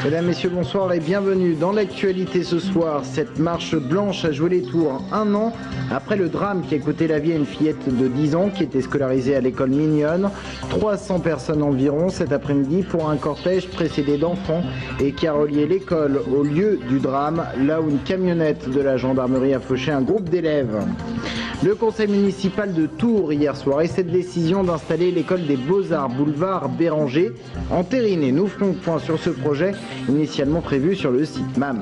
Mesdames, Messieurs, bonsoir et bienvenue dans l'actualité ce soir. Cette marche blanche a joué les tours un an après le drame qui a coûté la vie à une fillette de 10 ans qui était scolarisée à l'école Mignonne. 300 personnes environ cet après-midi pour un cortège précédé d'enfants et qui a relié l'école au lieu du drame, là où une camionnette de la gendarmerie a fauché un groupe d'élèves. Le conseil municipal de Tours hier soir et cette décision d'installer l'école des Beaux-Arts boulevard Béranger entérinée. Nous ferons le point sur ce projet initialement prévu sur le site MAM.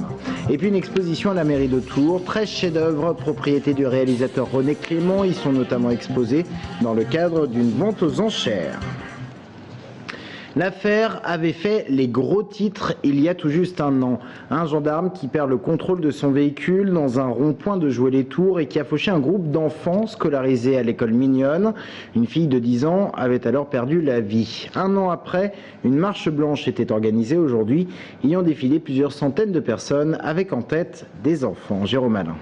Et puis une exposition à la mairie de Tours, 13 chefs-d'œuvre propriété du réalisateur René Clément. Ils sont notamment exposés dans le cadre d'une vente aux enchères. L'affaire avait fait les gros titres il y a tout juste un an. Un gendarme qui perd le contrôle de son véhicule dans un rond-point de Joué-les-Tours et qui a fauché un groupe d'enfants scolarisés à l'école Mignonne. Une fille de 10 ans avait alors perdu la vie. Un an après, une marche blanche était organisée aujourd'hui, ayant défilé plusieurs centaines de personnes avec en tête des enfants. Jérôme Alain.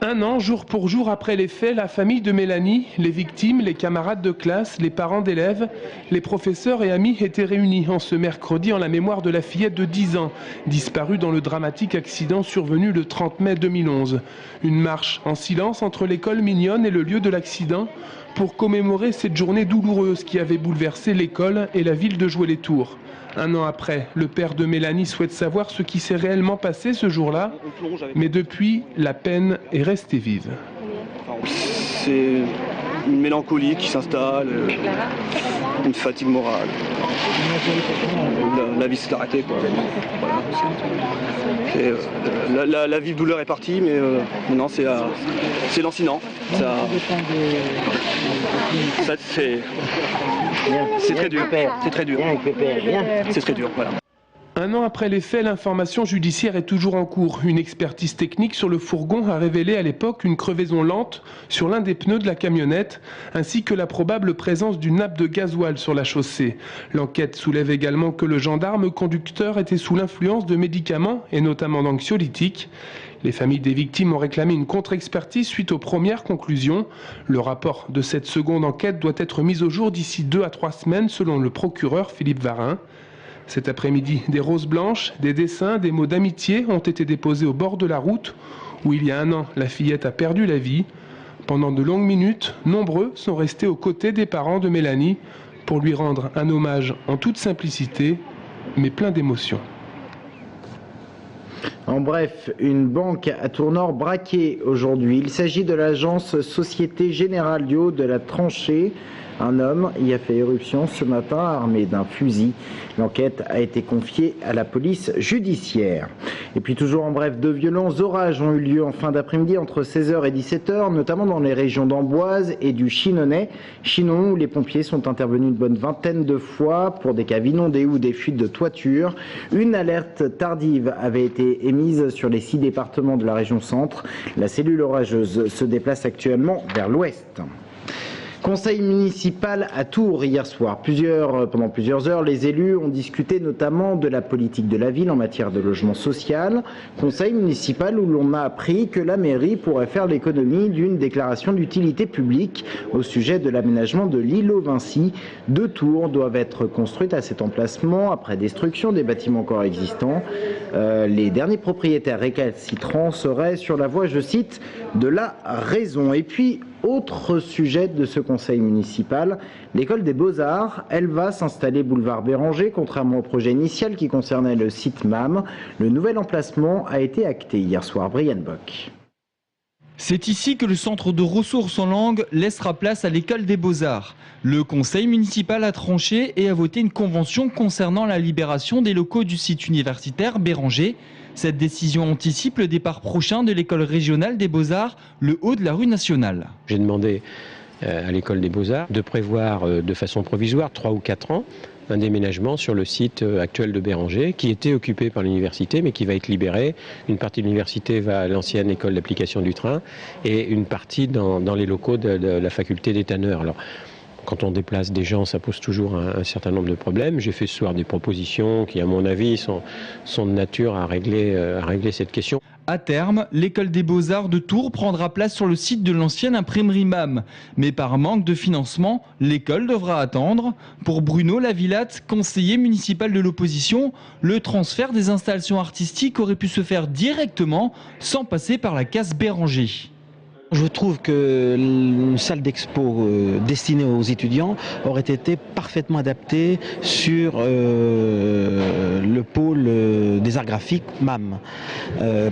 Un an, jour pour jour après les faits, la famille de Mélanie, les victimes, les camarades de classe, les parents d'élèves, les professeurs et amis étaient réunis en ce mercredi en la mémoire de la fillette de 10 ans, disparue dans le dramatique accident survenu le 30 mai 2011. Une marche en silence entre l'école Mignonne et le lieu de l'accident pour commémorer cette journée douloureuse qui avait bouleversé l'école et la ville de Joué-les-Tours. Un an après, le père de Mélanie souhaite savoir ce qui s'est réellement passé ce jour-là, mais depuis, la peine est restée vive. C'est une mélancolie qui s'installe, une fatigue morale. La vie s'est arrêtée, quoi. Voilà. La vive douleur est partie, mais maintenant c'est lancinant. C'est très dur. C'est très dur. C'est très dur, voilà. Un an après les faits, l'information judiciaire est toujours en cours. Une expertise technique sur le fourgon a révélé à l'époque une crevaison lente sur l'un des pneus de la camionnette, ainsi que la probable présence d'une nappe de gasoil sur la chaussée. L'enquête soulève également que le gendarme conducteur était sous l'influence de médicaments, et notamment d'anxiolytiques. Les familles des victimes ont réclamé une contre-expertise suite aux premières conclusions. Le rapport de cette seconde enquête doit être mis au jour d'ici 2 à 3 semaines, selon le procureur Philippe Varin. Cet après-midi, des roses blanches, des dessins, des mots d'amitié ont été déposés au bord de la route où il y a un an, la fillette a perdu la vie. Pendant de longues minutes, nombreux sont restés aux côtés des parents de Mélanie pour lui rendre un hommage en toute simplicité, mais plein d'émotions. En bref, une banque à Tours-Nord braquée aujourd'hui. Il s'agit de l'agence Société Générale du Haut de la Tranchée. Un homme y a fait éruption ce matin armé d'un fusil. L'enquête a été confiée à la police judiciaire. Et puis toujours en bref, de violents orages ont eu lieu en fin d'après-midi entre 16h et 17h, notamment dans les régions d'Amboise et du Chinonais. Chinon, où les pompiers sont intervenus une bonne vingtaine de fois pour des caves inondées ou des fuites de toiture. Une alerte tardive avait été émise sur les 6 départements de la région centre. La cellule orageuse se déplace actuellement vers l'ouest. Conseil municipal à Tours hier soir. Pendant plusieurs heures, les élus ont discuté notamment de la politique de la ville en matière de logement social. Conseil municipal où l'on a appris que la mairie pourrait faire l'économie d'une déclaration d'utilité publique au sujet de l'aménagement de l'îlot Vinci. 2 tours doivent être construites à cet emplacement après destruction des bâtiments encore existants. Les derniers propriétaires récalcitrants seraient sur la voie, je cite, de la raison. Et puis, autre sujet de ce conseil municipal, l'école des Beaux-Arts, elle va s'installer boulevard Béranger, contrairement au projet initial qui concernait le site MAM. Le nouvel emplacement a été acté hier soir. Brian Bock. C'est ici que le centre de ressources en langue laissera place à l'école des Beaux-Arts. Le conseil municipal a tranché et a voté une convention concernant la libération des locaux du site universitaire Béranger. Cette décision anticipe le départ prochain de l'école régionale des Beaux-Arts, le haut de la rue nationale. J'ai demandé à l'école des Beaux-Arts de prévoir de façon provisoire 3 ou 4 ans un déménagement sur le site actuel de Béranger qui était occupé par l'université mais qui va être libéré. Une partie de l'université va à l'ancienne école d'application du train et une partie dans les locaux de la faculté des tanneurs. Alors, Quand on déplace des gens, ça pose toujours un certain nombre de problèmes. J'ai fait ce soir des propositions qui, à mon avis, sont de nature à régler cette question. À terme, l'école des Beaux-Arts de Tours prendra place sur le site de l'ancienne imprimerie MAM. Mais par manque de financement, l'école devra attendre. Pour Bruno Lavillatte, conseiller municipal de l'opposition, le transfert des installations artistiques aurait pu se faire directement sans passer par la case Béranger. Je trouve que une salle d'expo destinée aux étudiants aurait été parfaitement adaptée sur le pôle des arts graphiques MAM.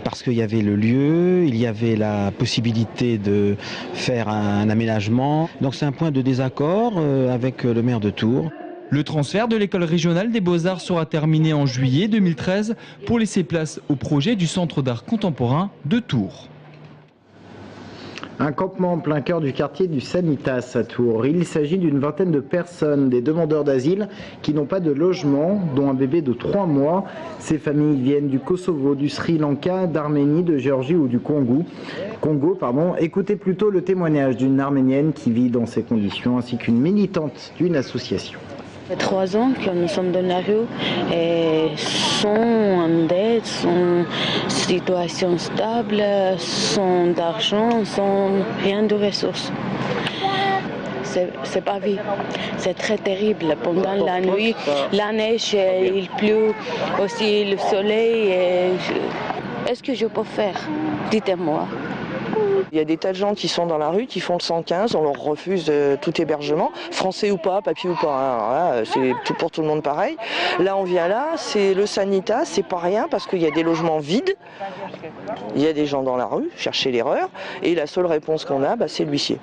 Parce qu'il y avait le lieu, il y avait la possibilité de faire un aménagement. Donc c'est un point de désaccord avec le maire de Tours. Le transfert de l'école régionale des Beaux-Arts sera terminé en juillet 2013 pour laisser place au projet du Centre d'art contemporain de Tours. Un campement en plein cœur du quartier du Sanitas à Tours. Il s'agit d'une vingtaine de personnes, des demandeurs d'asile qui n'ont pas de logement, dont un bébé de 3 mois. Ces familles viennent du Kosovo, du Sri Lanka, d'Arménie, de Géorgie ou du Congo. Écoutez plutôt le témoignage d'une Arménienne qui vit dans ces conditions, ainsi qu'une militante d'une association. Ça fait 3 ans que nous sommes dans la rue et sans dette, sans situation stable, sans d'argent, sans rien de ressources. C'est pas vie. C'est très terrible. Pendant la nuit, la neige, il pleut, aussi le soleil. Est-ce que je peux faire? Dites-moi. Il y a des tas de gens qui sont dans la rue, qui font le 115, on leur refuse tout hébergement, français ou pas, papier ou pas, hein, c'est tout pour tout le monde pareil. Là on vient là, c'est le Sanitas, c'est pas rien parce qu'il y a des logements vides, il y a des gens dans la rue, cherchez l'erreur, et la seule réponse qu'on a, c'est l'huissier.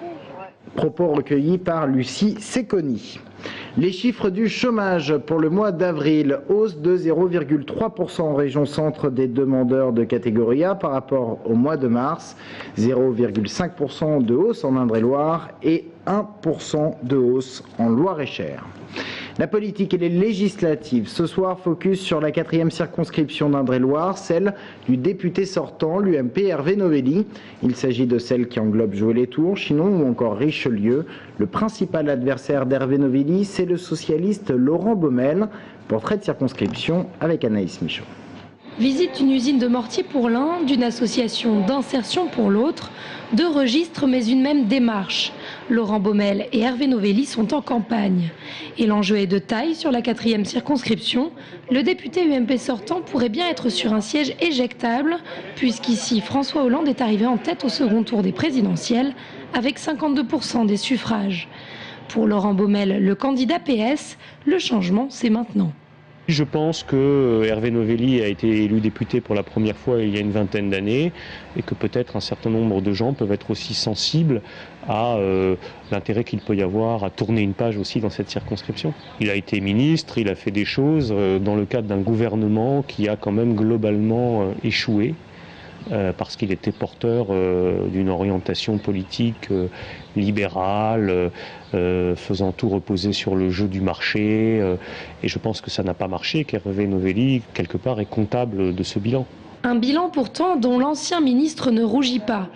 Propos recueillis par Lucie Secconi. Les chiffres du chômage pour le mois d'avril, hausse de 0,3% en région centre des demandeurs de catégorie A par rapport au mois de mars, 0,5% de hausse en Indre-et-Loire et 1% de hausse en Loire-et-Cher. La politique et les législatives. Ce soir, focus sur la 4e circonscription d'Indre-et-Loire, celle du député sortant, l'UMP Hervé Novelli. Il s'agit de celle qui englobe Joué-les-Tours, Chinon ou encore Richelieu. Le principal adversaire d'Hervé Novelli, c'est le socialiste Laurent Baumel. Portrait de circonscription avec Anaïs Michaud. Visite d'une usine de mortier pour l'un, d'une association d'insertion pour l'autre, 2 registres mais une même démarche. Laurent Baumel et Hervé Novelli sont en campagne. Et l'enjeu est de taille sur la 4e circonscription. Le député UMP sortant pourrait bien être sur un siège éjectable, puisqu'ici François Hollande est arrivé en tête au second tour des présidentielles avec 52% des suffrages. Pour Laurent Baumel, le candidat PS, le changement c'est maintenant. Je pense que Hervé Novelli a été élu député pour la première fois il y a une vingtaine d'années et que peut-être un certain nombre de gens peuvent être aussi sensibles à l'intérêt qu'il peut y avoir à tourner une page aussi dans cette circonscription. Il a été ministre, il a fait des choses dans le cadre d'un gouvernement qui a quand même globalement échoué. Parce qu'il était porteur d'une orientation politique libérale, faisant tout reposer sur le jeu du marché. Et je pense que ça n'a pas marché, qu'Hervé Novelli, quelque part, est comptable de ce bilan. Un bilan pourtant dont l'ancien ministre ne rougit pas.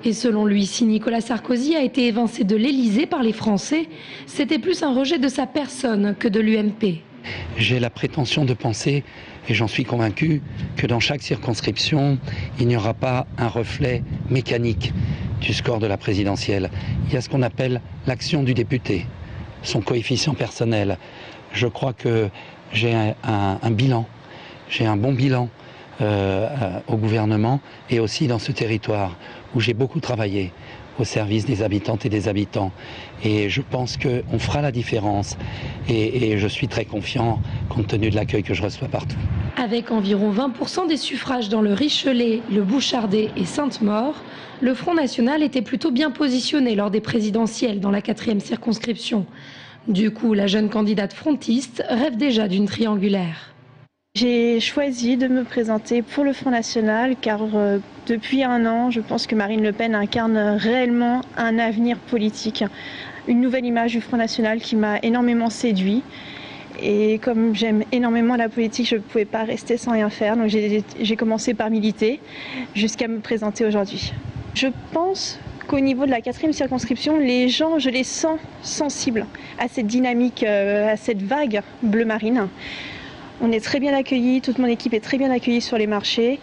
Et selon lui, si Nicolas Sarkozy a été évincé de l'Élysée par les Français, c'était plus un rejet de sa personne que de l'UMP. J'ai la prétention de penser, et j'en suis convaincu, que dans chaque circonscription, il n'y aura pas un reflet mécanique du score de la présidentielle. Il y a ce qu'on appelle l'action du député, son coefficient personnel. Je crois que j'ai un bilan, j'ai un bon bilan au gouvernement et aussi dans ce territoire où j'ai beaucoup travaillé au service des habitantes et des habitants. Et je pense qu'on fera la différence et je suis très confiant compte tenu de l'accueil que je reçois partout. Avec environ 20% des suffrages dans le Richelet, le Bouchardais et Sainte-Maure, le Front National était plutôt bien positionné lors des présidentielles dans la 4e circonscription. Du coup, la jeune candidate frontiste rêve déjà d'une triangulaire. J'ai choisi de me présenter pour le Front National car depuis un an, je pense que Marine Le Pen incarne réellement un avenir politique. Une nouvelle image du Front National qui m'a énormément séduit. Et comme j'aime énormément la politique, je ne pouvais pas rester sans rien faire. Donc j'ai commencé par militer jusqu'à me présenter aujourd'hui. Je pense qu'au niveau de la 4e circonscription, les gens, je les sens sensibles à cette dynamique, à cette vague bleu marine. On est très bien accueillis, toute mon équipe est très bien accueillie sur les marchés.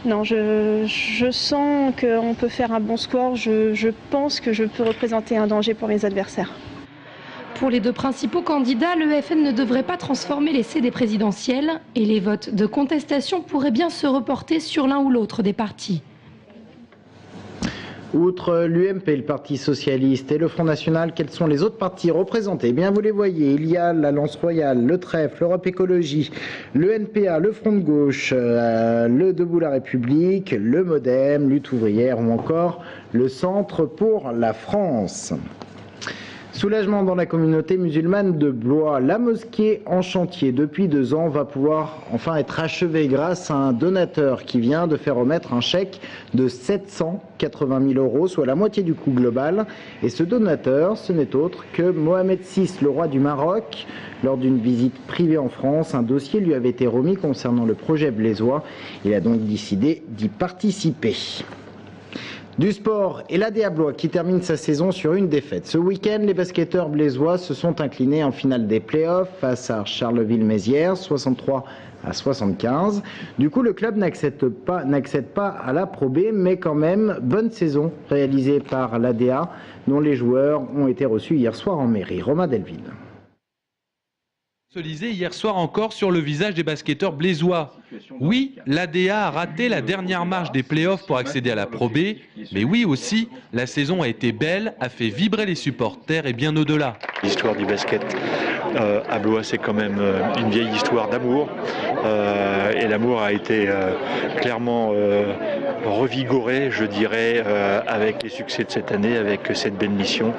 Non, je sens qu'on peut faire un bon score, je pense que je peux représenter un danger pour mes adversaires. Pour les deux principaux candidats, le FN ne devrait pas transformer l'essai des présidentielles et les votes de contestation pourraient bien se reporter sur l'un ou l'autre des partis. Outre l'UMP, le Parti Socialiste et le Front National, quels sont les autres partis représentés? Eh bien, vous les voyez, il y a l'Alliance Royale, le Trèfle, l'Europe Écologie, le NPA, le Front de Gauche, le Debout la République, le Modem, Lutte Ouvrière ou encore le Centre pour la France. Soulagement dans la communauté musulmane de Blois. La mosquée en chantier depuis 2 ans va pouvoir enfin être achevée grâce à un donateur qui vient de faire remettre un chèque de 780 000 €, soit la moitié du coût global. Et ce donateur, ce n'est autre que Mohamed VI, le roi du Maroc. Lors d'une visite privée en France, un dossier lui avait été remis concernant le projet blésois. Il a donc décidé d'y participer. Du sport et l'ADA Blois qui termine sa saison sur une défaite. Ce week-end, les basketteurs blésois se sont inclinés en finale des playoffs face à Charleville-Mézières, 63-75. Du coup, le club n'accède pas à la Pro B, mais quand même, bonne saison réalisée par l'ADA, dont les joueurs ont été reçus hier soir en mairie. Romain Delville. Se lisait hier soir encore sur le visage des basketteurs blésois. Oui, l'ADA a raté la dernière marche des playoffs pour accéder à la Pro B, mais oui aussi, la saison a été belle, a fait vibrer les supporters et bien au-delà. L'histoire du basket à Blois, c'est quand même une vieille histoire d'amour, et l'amour a été clairement revigoré, je dirais, avec les succès de cette année, avec cette belle mission,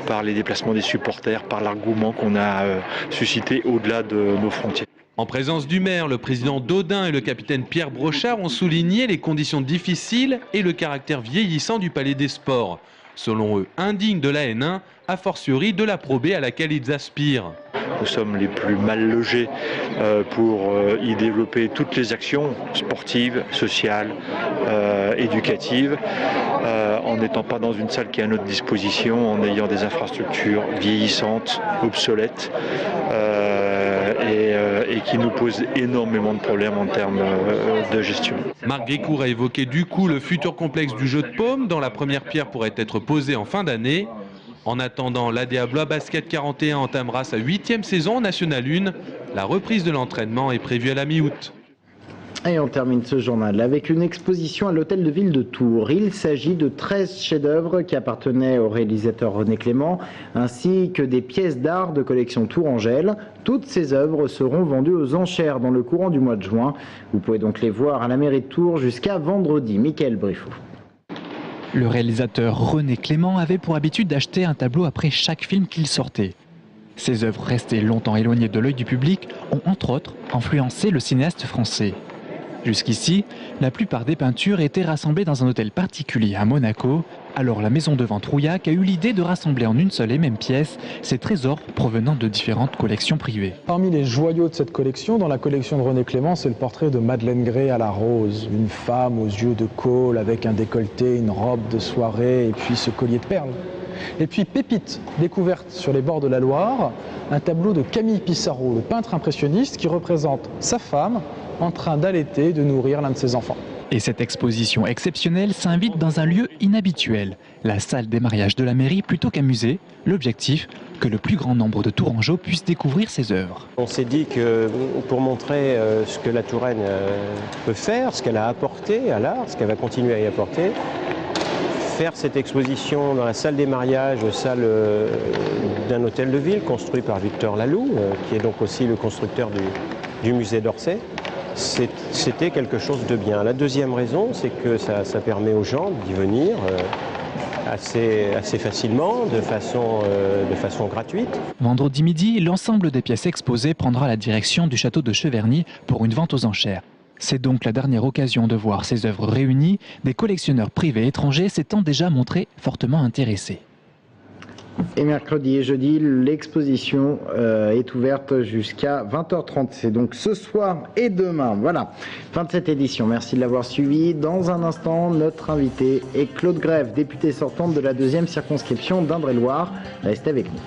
par les déplacements des supporters, par l'argouement qu'on a suscité au-delà de nos frontières. En présence du maire, le président Daudin et le capitaine Pierre Brochard ont souligné les conditions difficiles et le caractère vieillissant du Palais des Sports. Selon eux, indigne de la N1, a fortiori de la Pro B à laquelle ils aspirent. Nous sommes les plus mal logés pour y développer toutes les actions sportives, sociales, éducatives, en n'étant pas dans une salle qui est à notre disposition, en ayant des infrastructures vieillissantes, obsolètes, et qui nous posent énormément de problèmes en termes de gestion. Marc Grécourt a évoqué du coup le futur complexe du jeu de paume, dont la première pierre pourrait être posée en fin d'année. En attendant, l'ADA Blois Basket 41 entamera sa 8e saison en National 1. La reprise de l'entraînement est prévue à la mi-août. Et on termine ce journal avec une exposition à l'hôtel de ville de Tours. Il s'agit de 13 chefs-d'œuvre qui appartenaient au réalisateur René Clément, ainsi que des pièces d'art de collection Tourangelle. Toutes ces œuvres seront vendues aux enchères dans le courant du mois de juin. Vous pouvez donc les voir à la mairie de Tours jusqu'à vendredi. Mickaël Briffaut. Le réalisateur René Clément avait pour habitude d'acheter un tableau après chaque film qu'il sortait. Ces œuvres restées longtemps éloignées de l'œil du public ont entre autres influencé le cinéaste français. Jusqu'ici, la plupart des peintures étaient rassemblées dans un hôtel particulier à Monaco. Alors la maison de vente Rouillac a eu l'idée de rassembler en une seule et même pièce ces trésors provenant de différentes collections privées. Parmi les joyaux de cette collection, dans la collection de René Clément, c'est le portrait de Madeleine Gray à la rose. Une femme aux yeux de colle avec un décolleté, une robe de soirée et puis ce collier de perles. Et puis Pépite, découverte sur les bords de la Loire, un tableau de Camille Pissarro, le peintre impressionniste qui représente sa femme en train d'allaiter, de nourrir l'un de ses enfants. Et cette exposition exceptionnelle s'invite dans un lieu inhabituel, la salle des mariages de la mairie plutôt qu'un musée. L'objectif, que le plus grand nombre de Tourangeaux puissent découvrir ses œuvres. On s'est dit que pour montrer ce que la Touraine peut faire, ce qu'elle a apporté à l'art, ce qu'elle va continuer à y apporter, faire cette exposition dans la salle des mariages, salle d'un hôtel de ville construit par Victor Laloux, qui est donc aussi le constructeur du musée d'Orsay, c'était quelque chose de bien. La deuxième raison, c'est que ça permet aux gens d'y venir assez facilement, de façon gratuite. Vendredi midi, l'ensemble des pièces exposées prendra la direction du château de Cheverny pour une vente aux enchères. C'est donc la dernière occasion de voir ces œuvres réunies, des collectionneurs privés étrangers s'étant déjà montrés fortement intéressés. Et mercredi et jeudi, l'exposition est ouverte jusqu'à 20h30. C'est donc ce soir et demain. Voilà, fin de cette édition. Merci de l'avoir suivi. Dans un instant, notre invité est Claude Grève, député sortante de la 2e circonscription d'Indre-et-Loire. Restez avec nous.